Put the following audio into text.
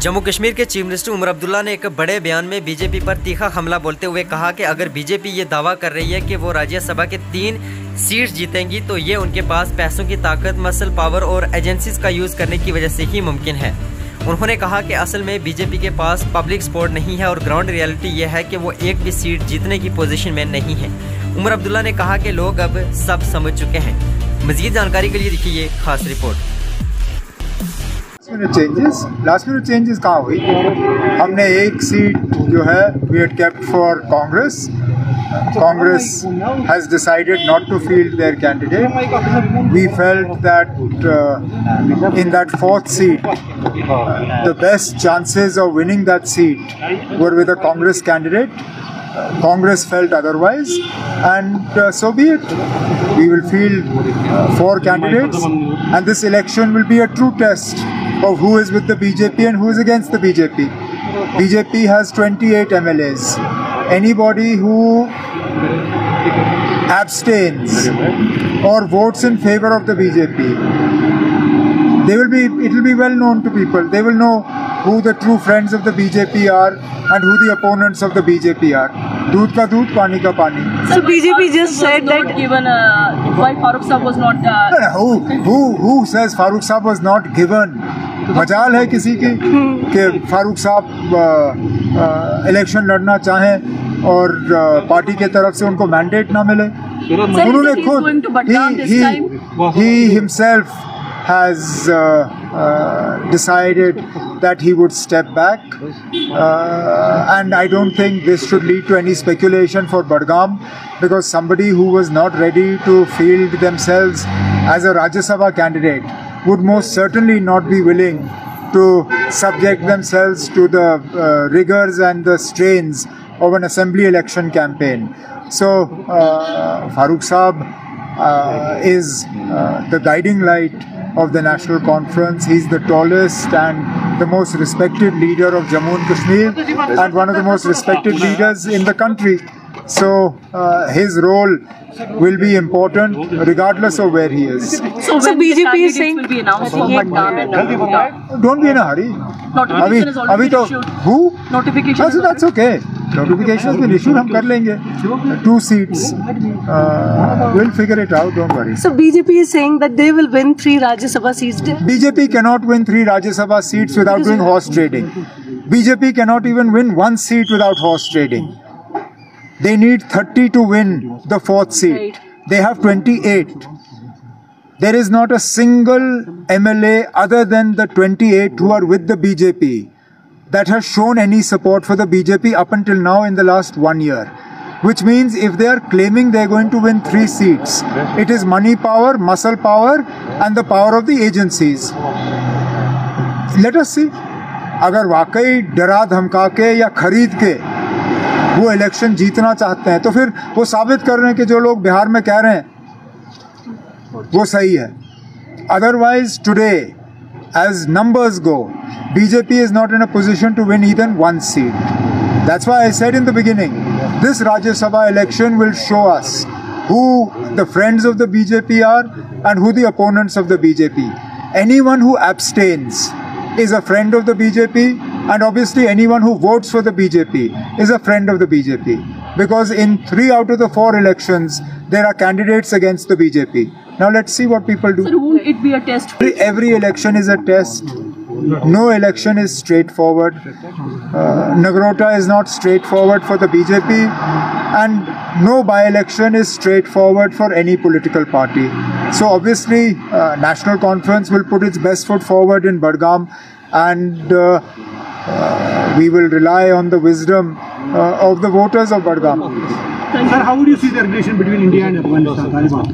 जम्मू कश्मीर के chief minister Omar Abdullah ने एक बड़े बयान में बीजेपी पर तीखा हमला बोलते हुए कहा कि अगर बीजेपी ये दावा कर रही है कि वो राज्यसभा के 3 सीट्स जीतेंगी तो ये उनके पास पैसों की ताकत, मसल पावर और एजेंसीज का यूज़ करने की वजह से ही मुमकिन है। उन्होंने कहा कि असल में बीजेपी के पास पब्लिक सपोर्ट नहीं है और ग्राउंड रियलिटी ये है कि वो एक भी सीट जीतने की पोजीशन में नहीं है। उमर अब्दुल्ला ने कहा कि लोग अब सब समझ चुके हैं। मज़ीद जानकारी के लिए देखिए ये खास रिपोर्ट। लास्ट मिनट चेंजेस कहाँ हुई? हमने एक सीट जो है we had kept for Congress. Congress has decided not to field their candidate. We felt that in that 4th seat, the best chances of winning that seat were with a Congress candidate. Congress felt otherwise, and so be it. We will field 4 candidates, and this election will be a true test of who is with the BJP and who is against the BJP. BJP has 28 MLAs. Anybody who abstains or votes in favor of the BJP, it will be well known to people. They will know who the true friends of the BJP are and who the opponents of the BJP are. Doodh ka doodh, pani ka pani. So BJP just said that given why Farooq Saab was not. Who says Farooq Saab was not given? मजाल है किसी की कि फारूक साहब election लड़ना चाहें और party के तरफ से उनको मैंडेट ना मिले? उन्होंने खुद he himself has decided that he would step back, and I don't think this should lead to any speculation for Budgam, because somebody who was not ready to field themselves as a Rajya Sabha candidate would most certainly not be willing to subject themselves to the rigors and the strains of an assembly election campaign. So Farooq Saab is the guiding light of the National Conference. He's the tallest and the most respected leader of Jammu and Kashmir, and one of the most respected leaders in the country. So his role will be important regardless of where he is. So BJP is saying will be announced for Budgam and Nagota. Don't be in a hurry. Notification is already issued. Who? Notification. That's okay. Notification has been issued. हम कर लेंगे. 2 seats. We'll figure it out. Don't worry. So BJP is saying that they will win 3 Rajya Sabha seats. BJP cannot win 3 Rajya Sabha seats without doing horse trading. BJP cannot even win 1 seat without horse trading. They need 30 to win the 4th seat. Right. They have 28. There is not a single MLA other than the 28 who are with the BJP that has shown any support for the BJP up until now in the last 1 year. Which means if they are claiming they are going to win 3 seats, it is money power, muscle power and the power of the agencies. Let us see. अगर वाकई डरा धमका के या खरीद के वो election जीतना चाहते हैं तो फिर वो साबित कर रहे हैं कि जो लोग बिहार में कह रहे हैं वो सही है. Otherwise today as numbers go, BJP is not in a position to win even 1 seat. That's why I said in the beginning, this Rajya Sabha election will show us who the friends of the BJP are and who the opponents of the BJP. Anyone who abstains is a friend of the BJP, and obviously anyone who votes for the BJP is a friend of the BJP, because in 3 out of the 4 elections there are candidates against the BJP. Now let's see what people do. So won't it be a test? Every election is a test. No election is straightforward. Nagrota is not straightforward for the BJP, and no by-election is straightforward for any political party. So obviously National Conference will put its best foot forward in Budgam, and we will rely on the wisdom of the voters of Budgam. Sir, how would you see the relation between India and Afghanistan?